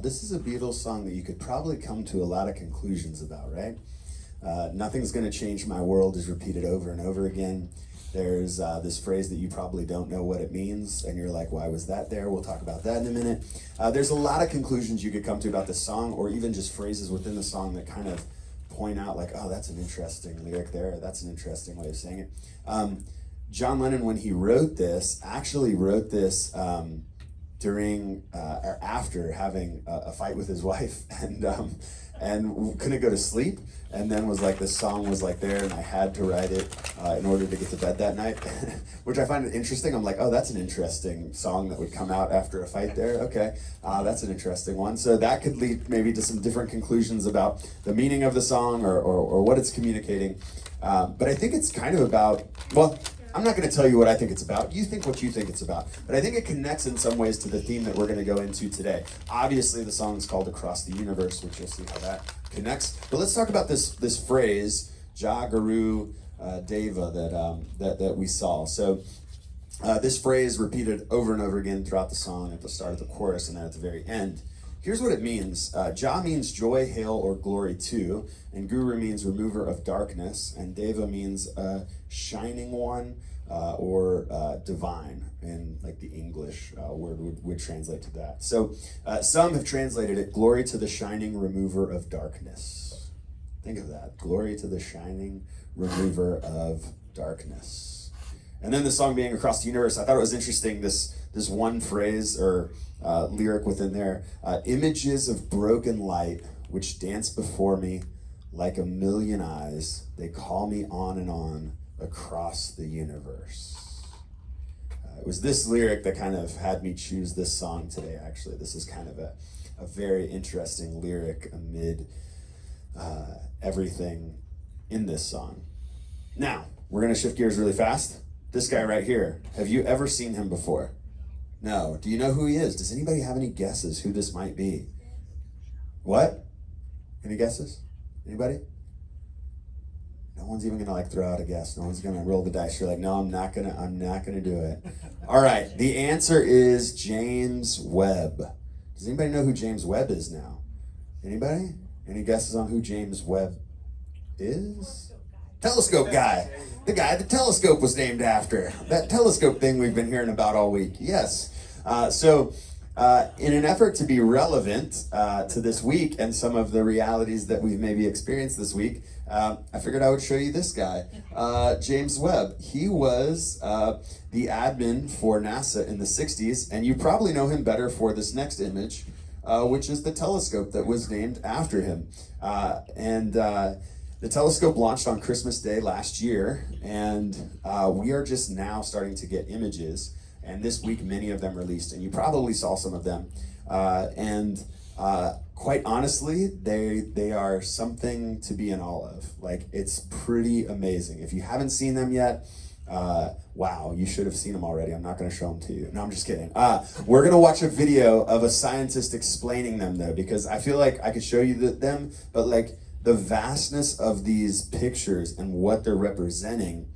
This is a Beatles song that you could probably come to a lot of conclusions about, right? Nothing's gonna change my world is repeated over and over again. There's this phrase that you probably don't know what it means, and you're like, why was that there? We'll talk about that in a minute. There's a lot of conclusions you could come to about this song, or even just phrases within the song that kind of point out like, oh, that's an interesting lyric there. That's an interesting way of saying it. John Lennon, when he wrote this, actually wrote this during or after having a fight with his wife, and couldn't go to sleep, and then was like, this song was like there, and I had to write it in order to get to bed that night, which I find interesting. I'm like, oh, that's an interesting song that would come out after a fight there. Okay, that's an interesting one. So that could lead maybe to some different conclusions about the meaning of the song or what it's communicating. But I think it's kind of about, well, I'm not going to tell you what I think it's about. You think what you think it's about. But I think it connects in some ways to the theme that we're going to go into today. Obviously, the song is called Across the Universe, which you'll see how that connects. But let's talk about this phrase, Ja Guru Deva, that we saw. So this phrase repeated over and over again throughout the song at the start of the chorus and then at the very end. Here's what it means. Ja means joy, hail, or glory to, and Guru means remover of darkness, and Deva means shining one or divine, in like the English word would translate to that. So some have translated it, glory to the shining remover of darkness. Think of that, glory to the shining remover of darkness. And then the song being Across the Universe, I thought it was interesting, this one phrase or lyric within there, images of broken light which dance before me like a million eyes, they call me on and on across the universe. It was this lyric that kind of had me choose this song today, actually. This is kind of a very interesting lyric amid everything in this song. Now, we're gonna shift gears really fast. This guy right here, have you ever seen him before? No. Do you know who he is? Does anybody have any guesses who this might be? What? Any guesses? Anybody? No one's even gonna like throw out a guess. No one's gonna roll the dice. You're like, no, I'm not gonna do it. All right, the answer is James Webb. Does anybody know who James Webb is now? Anybody? Any guesses on who James Webb is? Telescope guy. The guy the telescope was named after. That telescope thing we've been hearing about all week. Yes. So in an effort to be relevant to this week and some of the realities that we've maybe experienced this week, I figured I would show you this guy, James Webb. He was the admin for NASA in the 60s, and you probably know him better for this next image, which is the telescope that was named after him. The telescope launched on Christmas Day last year, and we are just now starting to get images. And this week, many of them released, and you probably saw some of them. Quite honestly, they are something to be in awe of. Like, it's pretty amazing. If you haven't seen them yet, wow, you should have seen them already. I'm not going to show them to you. No, I'm just kidding. We're going to watch a video of a scientist explaining them, though, because I feel like I could show you them, but like, the vastness of these pictures and what they're representing,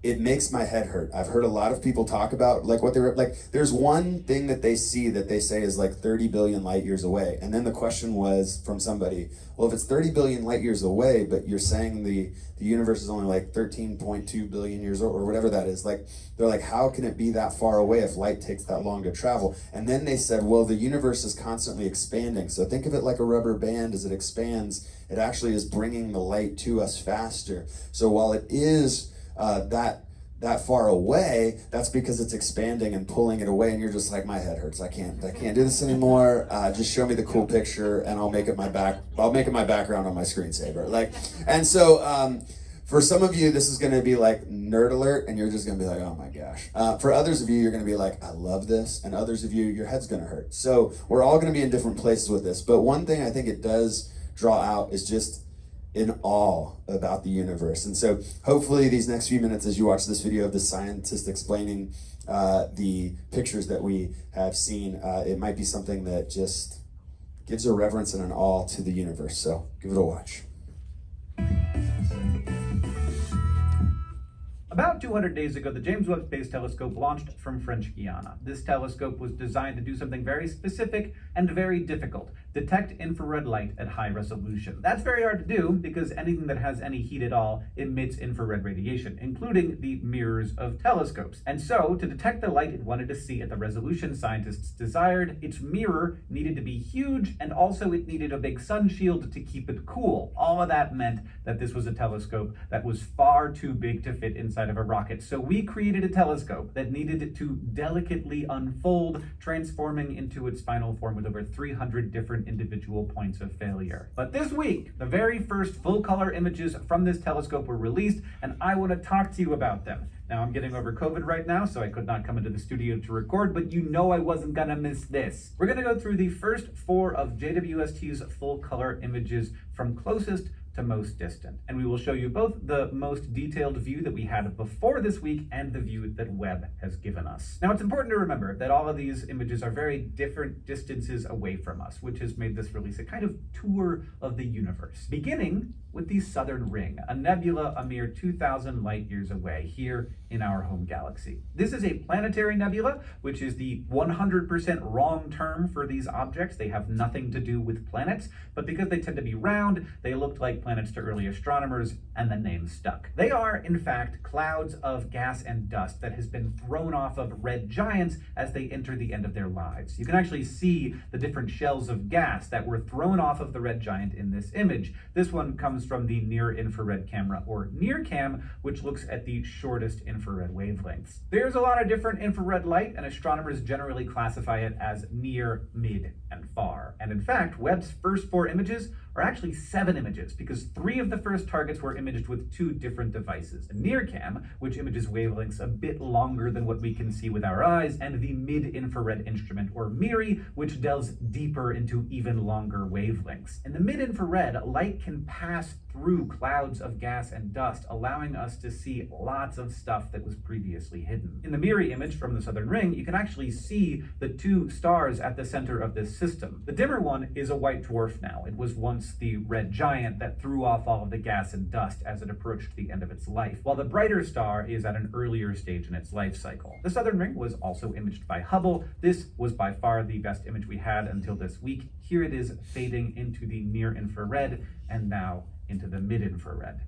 it makes my head hurt. I've heard a lot of people talk about like what they're like. There's one thing that they see that they say is like 30 billion light years away, and then the question was from somebody, well, if it's 30 billion light years away, but you're saying the universe is only like 13.2 billion years old, or whatever that is, like they're like, how can it be that far away if light takes that long to travel? And then they said, well, the universe is constantly expanding, so think of it like a rubber band. As it expands, it actually is bringing the light to us faster. So while it is that far away, that's because it's expanding and pulling it away, and you're just like, my head hurts. I can't do this anymore. Just show me the cool picture, and I'll make it my background on my screensaver. Like, and so for some of you, this is going to be like nerd alert, and you're just going to be like, oh my gosh. For others of you, you're going to be like, I love this, and others of you, your head's going to hurt. So we're all going to be in different places with this, but one thing I think it does draw out is just in awe about the universe. And so hopefully these next few minutes as you watch this video of the scientist explaining the pictures that we have seen, it might be something that just gives a reverence and an awe to the universe. So give it a watch. About 200 days ago, the James Webb Space Telescope launched from French Guiana. This telescope was designed to do something very specific and very difficult: detect infrared light at high resolution. That's very hard to do because anything that has any heat at all emits infrared radiation, including the mirrors of telescopes. And so, to detect the light it wanted to see at the resolution scientists desired, its mirror needed to be huge, and also it needed a big sun shield to keep it cool. All of that meant that this was a telescope that was far too big to fit inside of a rocket. So we created a telescope that needed to delicately unfold, transforming into its final form with over 300 different individual points of failure. But this week, the very first full-color images from this telescope were released, and I want to talk to you about them. Now, I'm getting over COVID right now, so I could not come into the studio to record, but you know I wasn't gonna miss this. We're gonna go through the first 4 of JWST's full-color images from closest to most distant. And we will show you both the most detailed view that we had before this week and the view that Webb has given us. Now, it's important to remember that all of these images are very different distances away from us, which has made this release a kind of tour of the universe. Beginning with the Southern Ring, a nebula a mere 2,000 light years away here in our home galaxy. This is a planetary nebula, which is the 100% wrong term for these objects. They have nothing to do with planets, but because they tend to be round, they looked like planets to early astronomers, and the name stuck. They are, in fact, clouds of gas and dust that has been thrown off of red giants as they enter the end of their lives. You can actually see the different shells of gas that were thrown off of the red giant in this image. This one comes from the near-infrared camera, or NIRCam, which looks at the shortest infrared wavelengths. There's a lot of different infrared light, and astronomers generally classify it as near, mid, and far. And in fact, Webb's first 4 images are actually 7 images, because 3 of the first targets were imaged with 2 different devices: a NIRCam, which images wavelengths a bit longer than what we can see with our eyes, and the mid-infrared instrument, or MIRI, which delves deeper into even longer wavelengths. In the mid-infrared, light can pass through clouds of gas and dust, allowing us to see lots of stuff that was previously hidden. In the MIRI image from the Southern Ring, you can actually see the 2 stars at the center of this system. The dimmer one is a white dwarf now. It was once the red giant that threw off all of the gas and dust as it approached the end of its life, while the brighter star is at an earlier stage in its life cycle. The Southern Ring was also imaged by Hubble. This was by far the best image we had until this week. Here it is fading into the near infrared and now into the mid-infrared.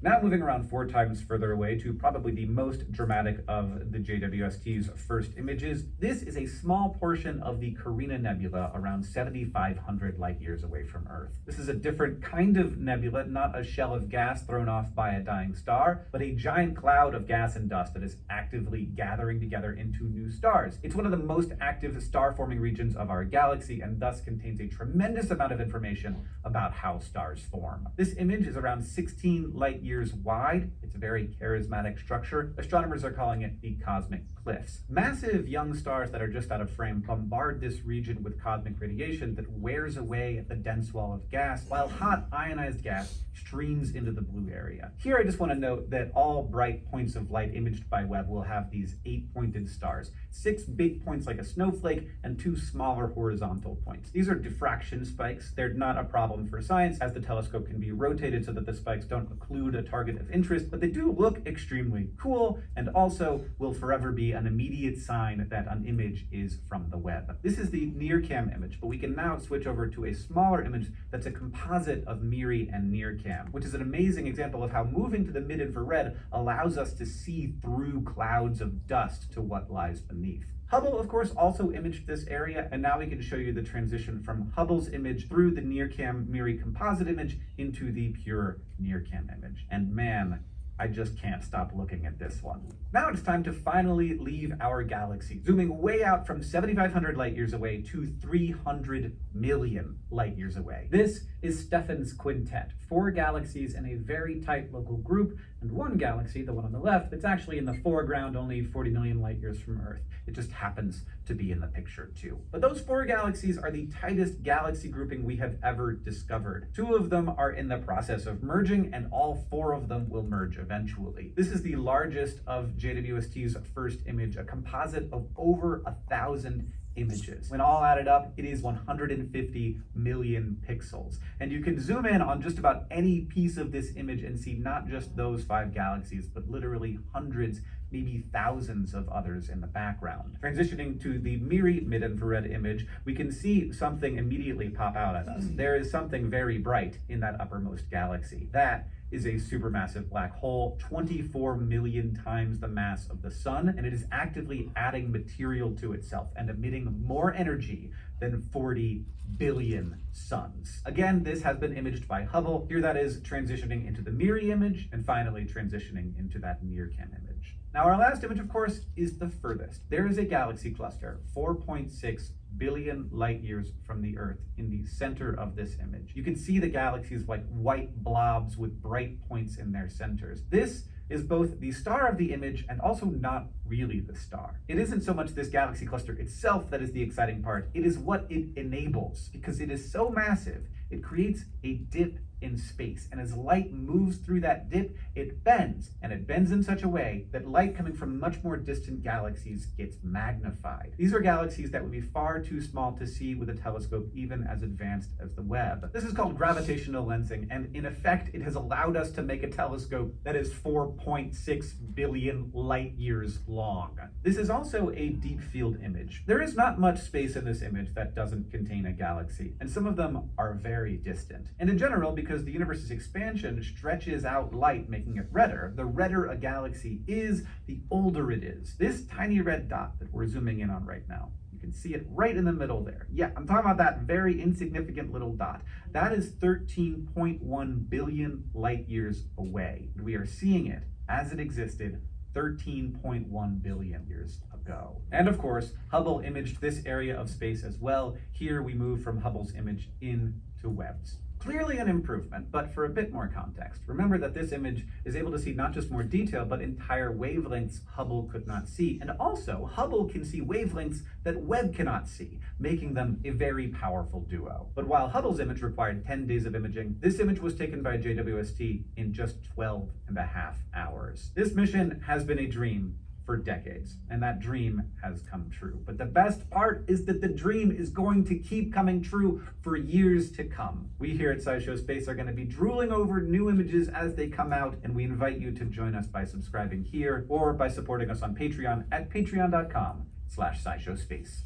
Now moving around 4 times further away to probably the most dramatic of the JWST's first images. This is a small portion of the Carina Nebula around 7,500 light years away from Earth. This is a different kind of nebula, not a shell of gas thrown off by a dying star, but a giant cloud of gas and dust that is actively gathering together into new stars. It's one of the most active star-forming regions of our galaxy, and thus contains a tremendous amount of information about how stars form. This image is around 16 light years wide. It's a very charismatic structure. Astronomers are calling it the cosmic cliffs. Massive young stars that are just out of frame bombard this region with cosmic radiation that wears away at the dense wall of gas, while hot ionized gas streams into the blue area. Here I just want to note that all bright points of light imaged by Webb will have these 8-pointed stars. 6 big points like a snowflake and 2 smaller horizontal points. These are diffraction spikes. They're not a problem for science, as the telescope can be rotated so that the spikes don't occlude a target of interest, but they do look extremely cool, and also will forever be an immediate sign that an image is from the Webb. This is the NIRCam image, but we can now switch over to a smaller image that's a composite of MIRI and NIRCam, which is an amazing example of how moving to the mid-infrared allows us to see through clouds of dust to what lies beneath. Hubble, of course, also imaged this area, and now we can show you the transition from Hubble's image through the NIRCam MIRI composite image into the pure NIRCam image. And man, I just can't stop looking at this one. Now it's time to finally leave our galaxy, zooming way out from 7,500 light years away to 300 million light years away. This is Stephan's quintet, 4 galaxies in a very tight local group, and 1 galaxy, the one on the left, that's actually in the foreground, only 40 million light years from Earth. It just happens to be in the picture too. But those 4 galaxies are the tightest galaxy grouping we have ever discovered. 2 of them are in the process of merging, and all 4 of them will merge eventually. This is the largest of JWST's first image, a composite of over 1,000 images. When all added up, it is 150 million pixels. And you can zoom in on just about any piece of this image and see not just those 5 galaxies, but literally hundreds, maybe thousands of others in the background. Transitioning to the MIRI mid-infrared image, we can see something immediately pop out at us. There is something very bright in that uppermost galaxy. That is a supermassive black hole, 24 million times the mass of the sun, and it is actively adding material to itself and emitting more energy than 40 billion suns. Again, this has been imaged by Hubble. Here that is transitioning into the MIRI image, and finally transitioning into that NIRCam image. Now, our last image, of course, is the furthest. There is a galaxy cluster, 4.6 billion light years from the Earth, in the center of this image. You can see the galaxies like white blobs with bright points in their centers. This is both the star of the image and also not really the star. It isn't so much this galaxy cluster itself that is the exciting part, it is what it enables. Because it is so massive, it creates a dip in space, and as light moves through that dip, it bends, and it bends in such a way that light coming from much more distant galaxies gets magnified. These are galaxies that would be far too small to see with a telescope even as advanced as the Webb. This is called gravitational lensing, and in effect, it has allowed us to make a telescope that is 4.6 billion light years long. This is also a deep field image. There is not much space in this image that doesn't contain a galaxy, and some of them are very distant. And in general, because the universe's expansion stretches out light, making it redder, the redder a galaxy is, the older it is. This tiny red dot that we're zooming in on right now, you can see it right in the middle there. Yeah, I'm talking about that very insignificant little dot. That is 13.1 billion light years away. We are seeing it as it existed 13.1 billion years ago. And of course, Hubble imaged this area of space as well. Here we move from Hubble's image into Webb's. Clearly an improvement, but for a bit more context. Remember that this image is able to see not just more detail, but entire wavelengths Hubble could not see. And also, Hubble can see wavelengths that Webb cannot see, making them a very powerful duo. But while Hubble's image required 10 days of imaging, this image was taken by JWST in just 12.5 hours. This mission has been a dream for decades, and that dream has come true. But the best part is that the dream is going to keep coming true for years to come. We here at SciShow Space are going to be drooling over new images as they come out, and we invite you to join us by subscribing here or by supporting us on Patreon at patreon.com/SciShowSpace.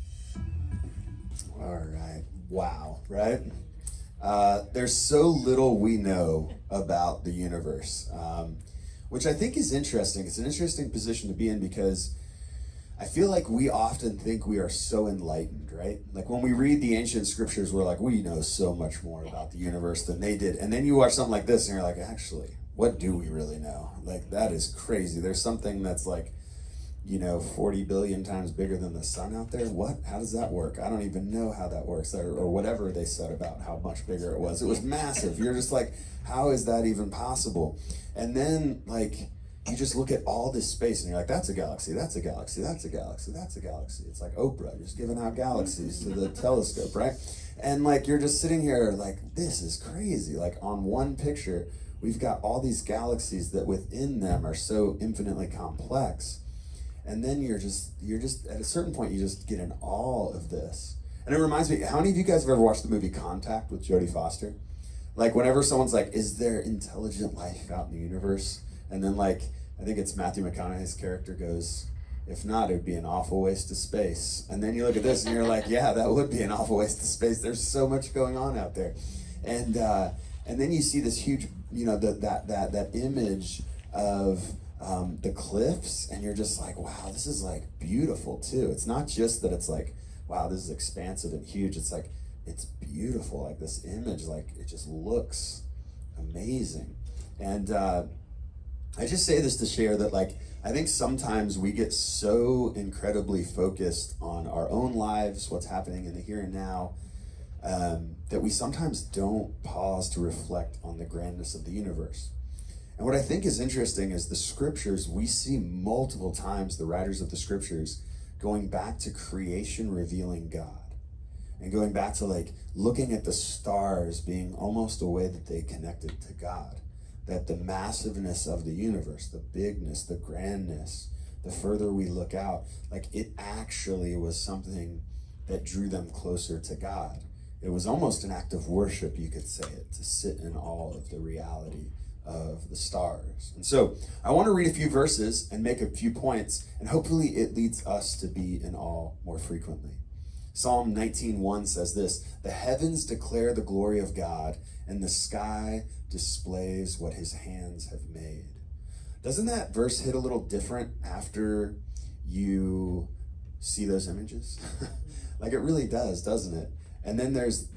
All right. Wow, right? There's so little we know about the universe. Which I think is interesting. It's an interesting position to be in because I feel like we often think we are so enlightened, right? Like when we read the ancient scriptures, we're like, we know so much more about the universe than they did. And then you watch something like this and you're like, actually, what do we really know? Like, that is crazy. There's something that's like, 40 billion times bigger than the sun out there. What? How does that work? I don't even know how that works, or whatever they said about how much bigger it was. It was massive. You're just like, how is that even possible? And then, like, you just look at all this space and you're like, that's a galaxy, that's a galaxy, that's a galaxy, that's a galaxy. It's like Oprah just giving out galaxies to the telescope, right? And like, you're just sitting here like, this is crazy. Like on one picture, we've got all these galaxies that within them are so infinitely complex. And then you're just at a certain point, you just get in awe of this. And it reminds me, how many of you guys have ever watched the movie Contact with Jodie Foster? Like whenever someone's like, is there intelligent life out in the universe? And then like, I think it's Matthew McConaughey's character goes, if not, it would be an awful waste of space. And then you look at this and you're like, yeah, that would be an awful waste of space. There's so much going on out there. And then you see this huge, that image of the cliffs, and you're just like, wow, this is like beautiful too. It's not just that it's like, wow, this is expansive and huge. It's like, it's beautiful. Like this image, like it just looks amazing. And I just say this to share that like, I think sometimes we get so incredibly focused on our own lives, what's happening in the here and now, that we sometimes don't pause to reflect on the grandness of the universe. And what I think is interesting is the scriptures, we see multiple times the writers of the scriptures going back to creation revealing God. And going back to like looking at the stars being almost a way that they connected to God. That the massiveness of the universe, the bigness, the grandness, the further we look out, like it actually was something that drew them closer to God. It was almost an act of worship, you could say it, to sit in awe of the reality of the stars. And so I want to read a few verses and make a few points, and hopefully it leads us to be in awe more frequently. Psalm 19:1 says this: "The heavens declare the glory of God, and the sky displays what his hands have made." Doesn't that verse hit a little different after you see those images? Like, it really does, doesn't it? And then there's,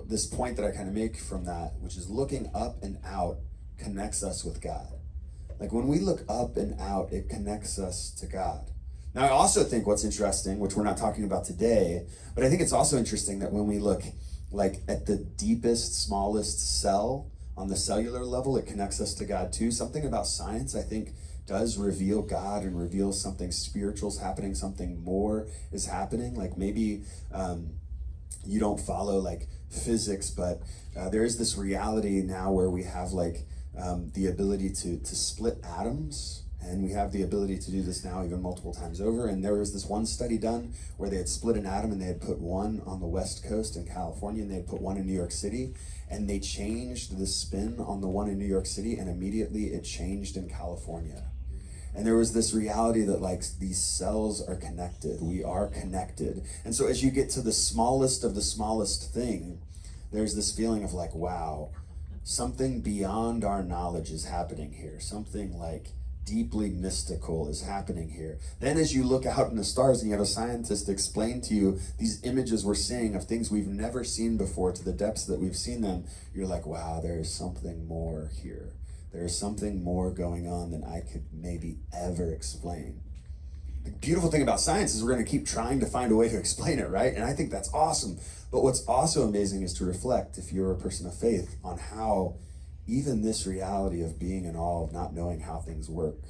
this point that I kind of make from that, which is looking up and out connects us with God. Like, when we look up and out, it connects us to God. Now, I also think what's interesting, which we're not talking about today, but I think it's also interesting that when we look like at the deepest, smallest cell on the cellular level, it connects us to God too. Something about science, I think, does reveal God and reveals something spiritual's happening, something more is happening. Like, maybe you don't follow like physics, but there is this reality now where we have like the ability to split atoms, and we have the ability to do this now even multiple times over. And there was this one study done where they had split an atom and they had put one on the West Coast in California and they had put one in New York City, and they changed the spin on the one in New York City and immediately it changed in California. And there was this reality that like these cells are connected, we are connected. And so as you get to the smallest of the smallest thing, there's this feeling of like, wow, something beyond our knowledge is happening here. Something like deeply mystical is happening here. Then as you look out in the stars and you have a scientist explain to you these images we're seeing of things we've never seen before to the depths that we've seen them, you're like, wow, there's something more here. There's something more going on than I could maybe ever explain. The beautiful thing about science is we're going to keep trying to find a way to explain it, right? And I think that's awesome. But what's also amazing is to reflect, if you're a person of faith, on how even this reality of being in awe of not knowing how things work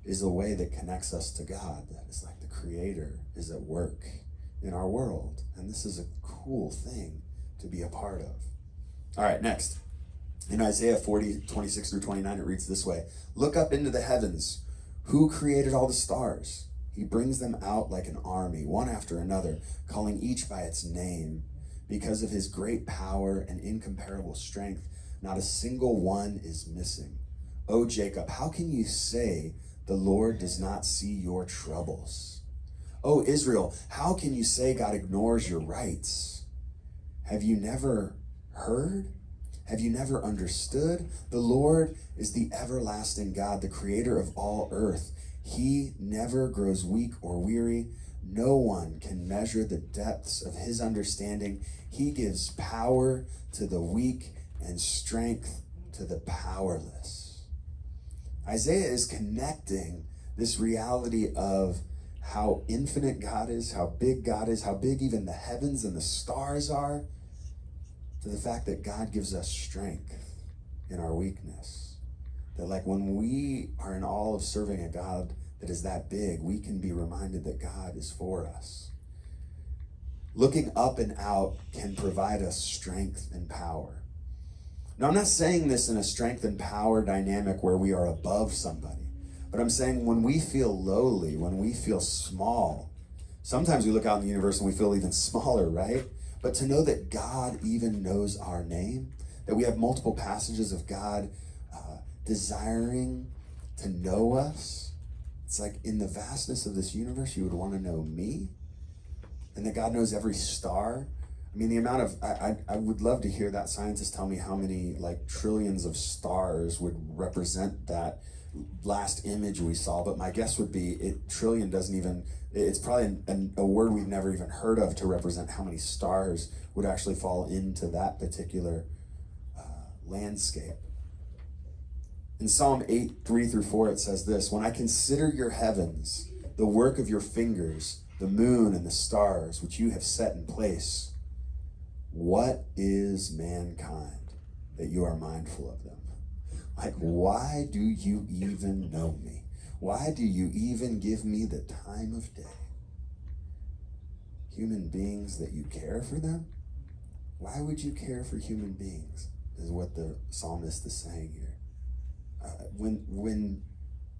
is a way that connects us to God. That is like the Creator is at work in our world. And this is a cool thing to be a part of. All right, next. In Isaiah 40:26-29, it reads this way: "Look up into the heavens. Who created all the stars? He brings them out like an army, one after another, calling each by its name. Because of his great power and incomparable strength, not a single one is missing. O Jacob, how can you say the Lord does not see your troubles? O Israel, how can you say God ignores your rights? Have you never heard? Have you never understood? The Lord is the everlasting God, the creator of all earth. He never grows weak or weary. No one can measure the depths of his understanding. He gives power to the weak and strength to the powerless." Isaiah is connecting this reality of how infinite God is, how big God is, how big even the heavens and the stars are, to the fact that God gives us strength in our weakness. That like when we are in awe of serving a God that is that big, we can be reminded that God is for us. Looking up and out can provide us strength and power. Now, I'm not saying this in a strength and power dynamic where we are above somebody, but I'm saying when we feel lowly, when we feel small, sometimes we look out in the universe and we feel even smaller, right? But to know that God even knows our name, that we have multiple passages of God desiring to know us. It's like in the vastness of this universe, you would want to know me, and that God knows every star. I mean, the amount of, I would love to hear that scientist tell me how many like trillions of stars would represent that last image we saw, but my guess would be trillion doesn't even, it's probably a word we've never even heard of to represent how many stars would actually fall into that particular landscape. In Psalm 8:3-4, it says this: "When I consider your heavens, the work of your fingers, the moon and the stars, which you have set in place, what is mankind that you are mindful of them?" Like, why do you even know me? Why do you even give me the time of day? Human beings that you care for them? Why would you care for human beings, is what the psalmist is saying here. When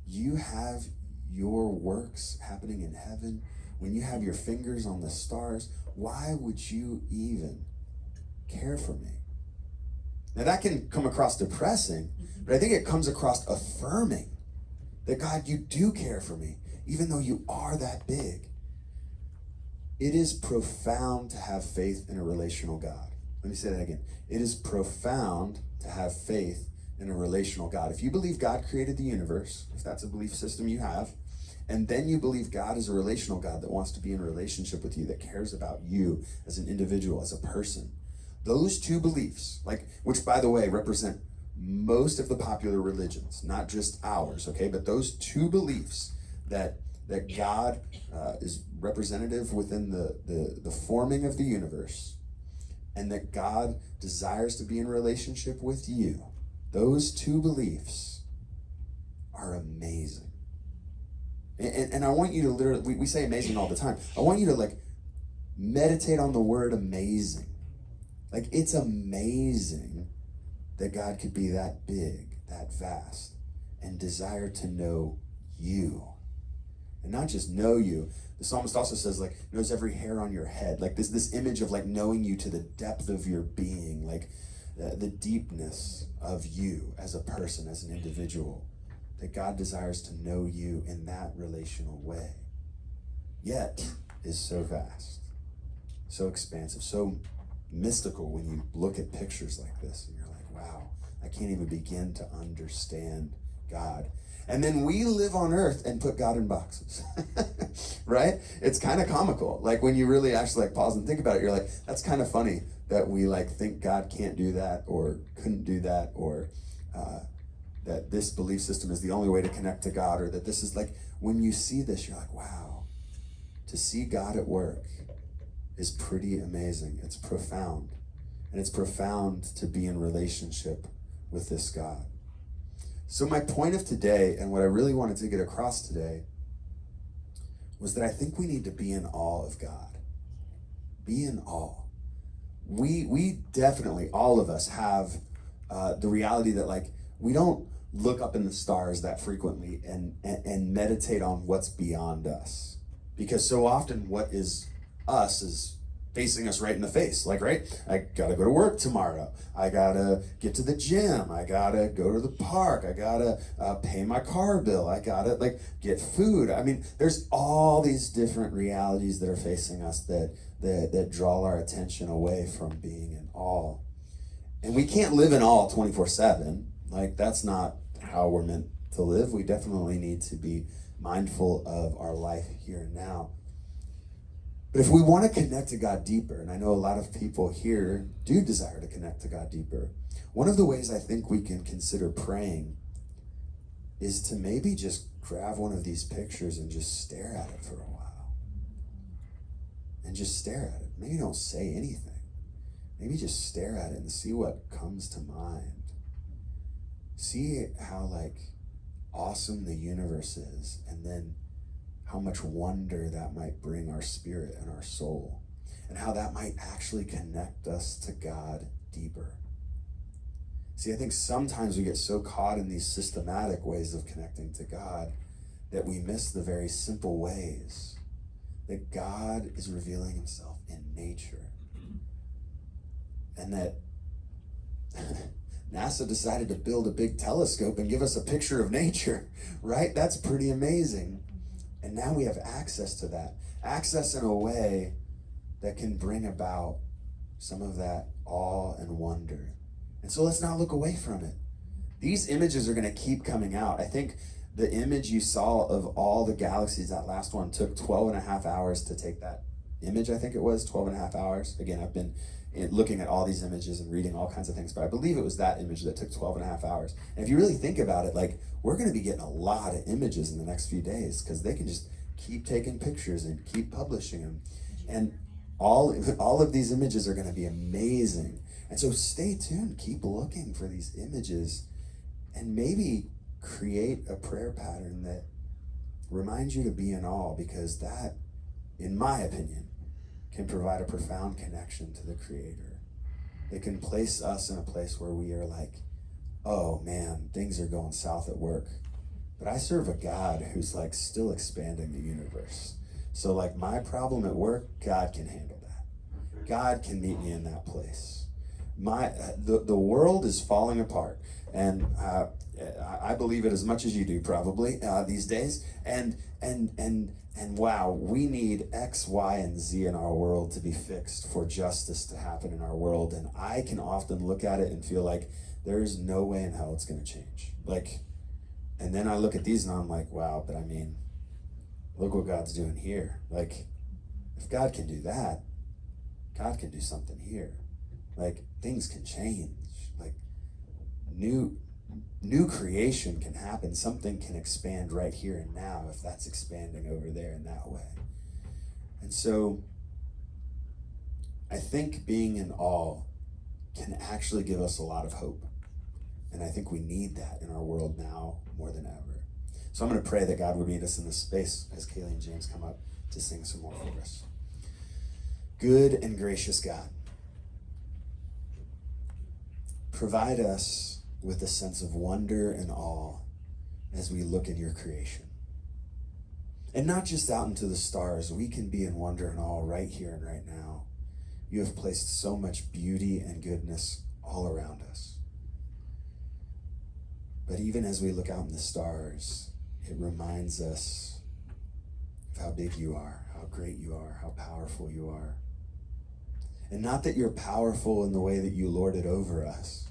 you have your works happening in heaven, when you have your fingers on the stars, why would you even care for me? Now that can come across depressing, but I think it comes across affirming that God, you do care for me, even though you are that big. It is profound to have faith in a relational God. Let me say that again. It is profound to have faith in a relational God. If you believe God created the universe, if that's a belief system you have, and then you believe God is a relational God that wants to be in a relationship with you, that cares about you as an individual, as a person, those two beliefs, which by the way represent most of the popular religions, not just ours, okay? But those two beliefs that God is representative within the forming of the universe, and that God desires to be in relationship with you, those two beliefs are amazing. And I want you to literally, we say amazing all the time. I want you to meditate on the word amazing. It's amazing that God could be that big, that vast, and desire to know you. And not just know you. The psalmist also says, knows every hair on your head. This image of knowing you to the depth of your being, the deepness of you as a person, as an individual. That God desires to know you in that relational way. Yet is so vast, so expansive, so mystical when you look at pictures like this and you're like, wow, I can't even begin to understand God. And then we live on earth and put God in boxes, right? It's kind of comical. When you really actually pause and think about it, you're like, that's kind of funny that we think God can't do that or couldn't do that, or that this belief system is the only way to connect to God, or that this is when you see this, you're like, wow, to see God at work is pretty amazing. It's profound. And it's profound to be in relationship with this God. So my point of today, and what I really wanted to get across today, was that I think we need to be in awe of God. Be in awe. We definitely, all of us, have the reality that we don't look up in the stars that frequently and meditate on what's beyond us. Because so often what is us is facing us right in the face. Right? I gotta go to work tomorrow. I gotta get to the gym. I gotta go to the park. I gotta pay my car bill. I gotta get food. I mean, there's all these different realities that are facing us that draw our attention away from being in awe. And we can't live in awe 24/7. That's not how we're meant to live. We definitely need to be mindful of our life here and now. But if we want to connect to God deeper, and I know a lot of people here do desire to connect to God deeper, one of the ways I think we can consider praying is to maybe just grab one of these pictures and just stare at it for a while. And just stare at it. Maybe don't say anything. Maybe just stare at it and see what comes to mind. See how awesome the universe is, and then how much wonder that might bring our spirit and our soul, and how that might actually connect us to God deeper. See, I think sometimes we get so caught in these systematic ways of connecting to God that we miss the very simple ways that God is revealing himself in nature. And that NASA decided to build a big telescope and give us a picture of nature, right? That's pretty amazing. And now we have access to that. Access in a way that can bring about some of that awe and wonder. And so let's not look away from it. These images are going to keep coming out. I think the image you saw of all the galaxies, that last one, took 12 and a half hours to take that image. I think it was 12 and a half hours. Again, I've been looking at all these images and reading all kinds of things, but I believe it was that image that took 12 and a half hours. And if you really think about it, we're going to be getting a lot of images in the next few days, because they can just keep taking pictures and keep publishing them. And all of these images are going to be amazing. And so stay tuned, keep looking for these images, and maybe create a prayer pattern that reminds you to be in awe, because that, in my opinion, can provide a profound connection to the Creator. It can place us in a place where we are oh man, things are going south at work. but I serve a God who's like still expanding the universe. So like my problem at work, God can handle that. God can meet me in that place. The world is falling apart, and I believe it as much as you do probably these days. And wow, we need X, Y, and Z in our world to be fixed for justice to happen in our world. And I can often look at it and feel like there's no way in hell it's going to change. Like, and then I look at these and I'm like, wow, but I mean, look what God's doing here. Like, if God can do that, God can do something here. Like, things can change. Like, new creation can happen. Something can expand right here and now if that's expanding over there in that way. And so I think being in awe can actually give us a lot of hope. And I think we need that in our world now more than ever. So I'm going to pray that God would meet us in this space as Kaylee and James come up to sing some more for us. Good and gracious God, provide us with a sense of wonder and awe as we look in your creation. And not just out into the stars, we can be in wonder and awe right here and right now. You have placed so much beauty and goodness all around us. But even as we look out in the stars, it reminds us of how big you are, how great you are, how powerful you are. And not that you're powerful in the way that you lord it over us,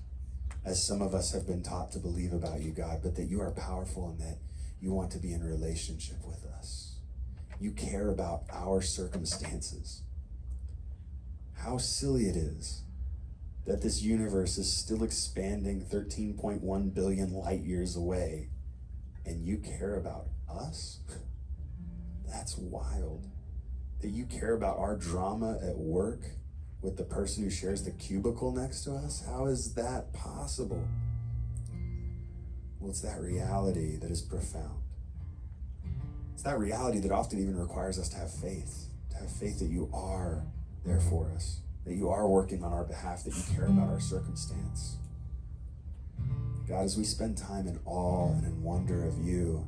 as some of us have been taught to believe about you, God, but that you are powerful and that you want to be in relationship with us. You care about our circumstances. How silly it is that this universe is still expanding 13.1 billion light years away, and you care about us? That's wild. That you care about our drama at work with the person who shares the cubicle next to us? How is that possible? Well, it's that reality that is profound. It's that reality that often even requires us to have faith that you are there for us, that you are working on our behalf, that you care about our circumstance. God, as we spend time in awe and in wonder of you,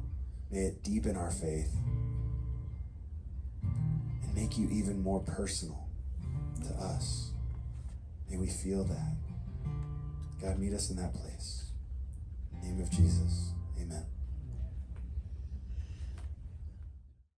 may it deepen our faith and make you even more personal to us. May we feel that. God, meet us in that place. In the name of Jesus.